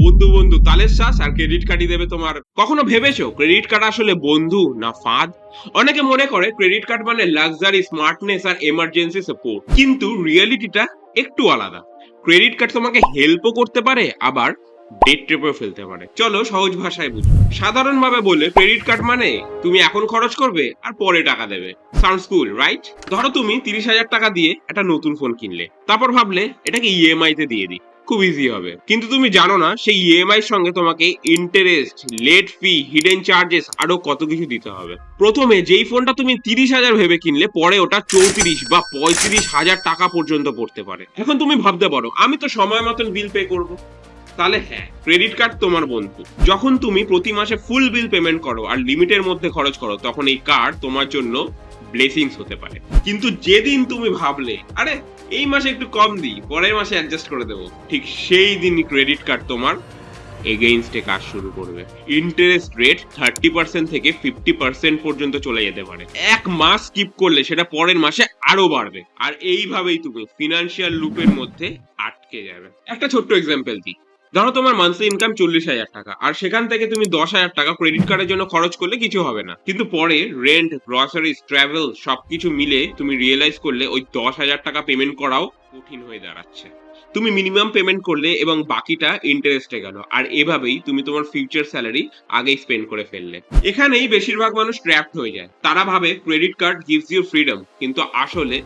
বন্ধু বন্ধু তালের শ্বাস আর ক্রেডিট কার্ডই দেবে তোমার। কখনো ভেবেছো ক্রেডিট কার্ড আসলে বন্ধু না ফাঁদ? অনেকে মনে করে ক্রেডিট কার্ড মানে লাক্সারি, স্মার্টনেস আর এমার্জেন্সি সাপোর্ট, কিন্তু রিয়েলিটিটা একটু আলাদা। ক্রেডিট কার্ড তোমাকে হেল্পও করতে পারে, আবার ডেট ট্রিপেও ফেলতে পারে। চলো সহজ ভাষায় বুঝি। সাধারণ ভাবে বলে ক্রেডিট কার্ড মানে তুমি এখন খরচ করবে আর পরে টাকা দেবে। সাউন্ডস কুল, রাইট? ধরো তুমি 30,000 টাকা দিয়ে একটা নতুন ফোন কিনলে, তারপর ভাবলে এটাকে ইএমআই তে দিয়ে দিই, খুব ইজি হবে। কিন্তু তুমি জানো না সেই ইএমআই সঙ্গে তোমাকে ইন্টারেস্ট, লেট ফি, হিডেন চার্জেস আরো কত কিছু দিতে হবে। প্রথমে যেই ফোনটা তুমি 30,000 ভেবে কিনলে, পরে ওটা 34 বা 35,000 টাকা পর্যন্ত পড়তে পারে। এখন তুমি ভাবতে পারো আমি তো সময় মতন বিল পে করবো। তাহলে হ্যাঁ, ক্রেডিট কার্ড তোমার বন্ধু। যখন তুমি প্রতি মাসে ফুল বিল পেমেন্ট করো আর লিমিটের মধ্যে খরচ করো, তখন এই কার্ড তোমার জন্য ব্লেসিংস হতে পারে। কিন্তু যেদিন তুমি ভাবলে আরে এই মাসে একটু কম দিই, পরের মাসে অ্যাডজাস্ট করে দেবো, ঠিক সেই দিন ক্রেডিট কার্ড তোমার এগেইনস্টে কাজ শুরু করবে। ইন্টারেস্ট রেট 30% থেকে 50% পর্যন্ত চলে যেতে পারে। এক মাস স্কিপ করলে সেটা পরের মাসে আরো বাড়বে। আর এইভাবেই তুমি ফিনান্সিয়াল লুপের মধ্যে আটকে যাবে। একটা ছোট্ট এক্সাম্পল দিই। ধরো তোমার মান্থলি ইনকাম 40,000 টাকা, আর সেখান থেকে তুমি 10,000 টাকা ক্রেডিট কার্ডের জন্য খরচ করলে কিছু হবে না। কিন্তু পরে রেন্ট, গ্রসারিজ, ট্রাভেল সবকিছু মিলে তুমি রিয়েলাইজ করলে ওই 10,000 টাকা পেমেন্ট করাও কঠিন হয়ে দাঁড়াচ্ছে। তুমি মিনিমাম পেমেন্ট করলে এবং বাকিটা ইন্টারেস্টে গেল, আর এভাবেই তুমি তোমার ফিউচার স্যালারি আগেই স্পেন্ড করে ফেললে। এখানেই বেশিরভাগ মানুষ ট্র্যাপড হয়ে যায়। তারা ভাবে credit card gives you freedom, কিন্তু আসলে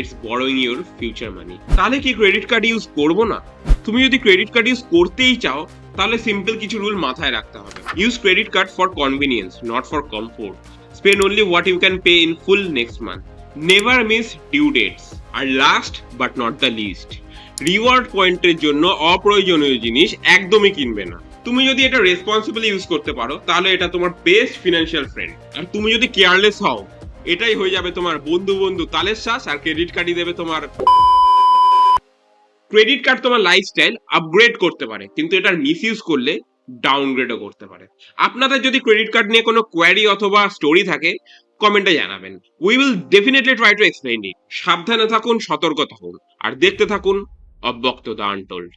it's borrowing your future money. তাহলে কি ক্রেডিট কার্ড ইউজ করবো না? তুমি যদি ক্রেডিট কার্ড ইউজ করতেই চাও, তাহলে সিম্পল কিছু রুল মাথায় রাখতে হবে। Use credit card for convenience, not for comfort. Spend only what you can pay in full next month. Never miss due dates. আর last but not the least, reward পয়েন্টের জন্য অপ্রয়োজনীয় জিনিস একদমই কিনবে না। তুমি যদি এটা রেসপন্সিবলি ইউজ করতে পারো, তাহলে এটা তোমার বেস্ট ফিনান্সিয়াল ফ্রেন্ড। আর তুমি যদি কেয়ারলেস হও, এটাই হয়ে যাবে তোমার বন্ধু বন্ধু তালের শ্বাস, আর ক্রেডিট কার্ডই দেবে তোমার। ক্রেডিট কার্ড তোমার লাইফস্টাইল আপগ্রেড করতে পারে, কিন্তু এটার মিসইউজ করলে ডাউনগ্রেডও করতে পারে। আপনাদের যদি ক্রেডিট কার্ড নিয়ে কোনো কোয়ারি অথবা স্টোরি থাকে, কমেন্টে জানাবেন। We will definitely try to explain ইট। সাবধানে থাকুন, সতর্ক থাকুন, আর দেখতে থাকুন অব্যক্ত দ্য আনটোল্ড।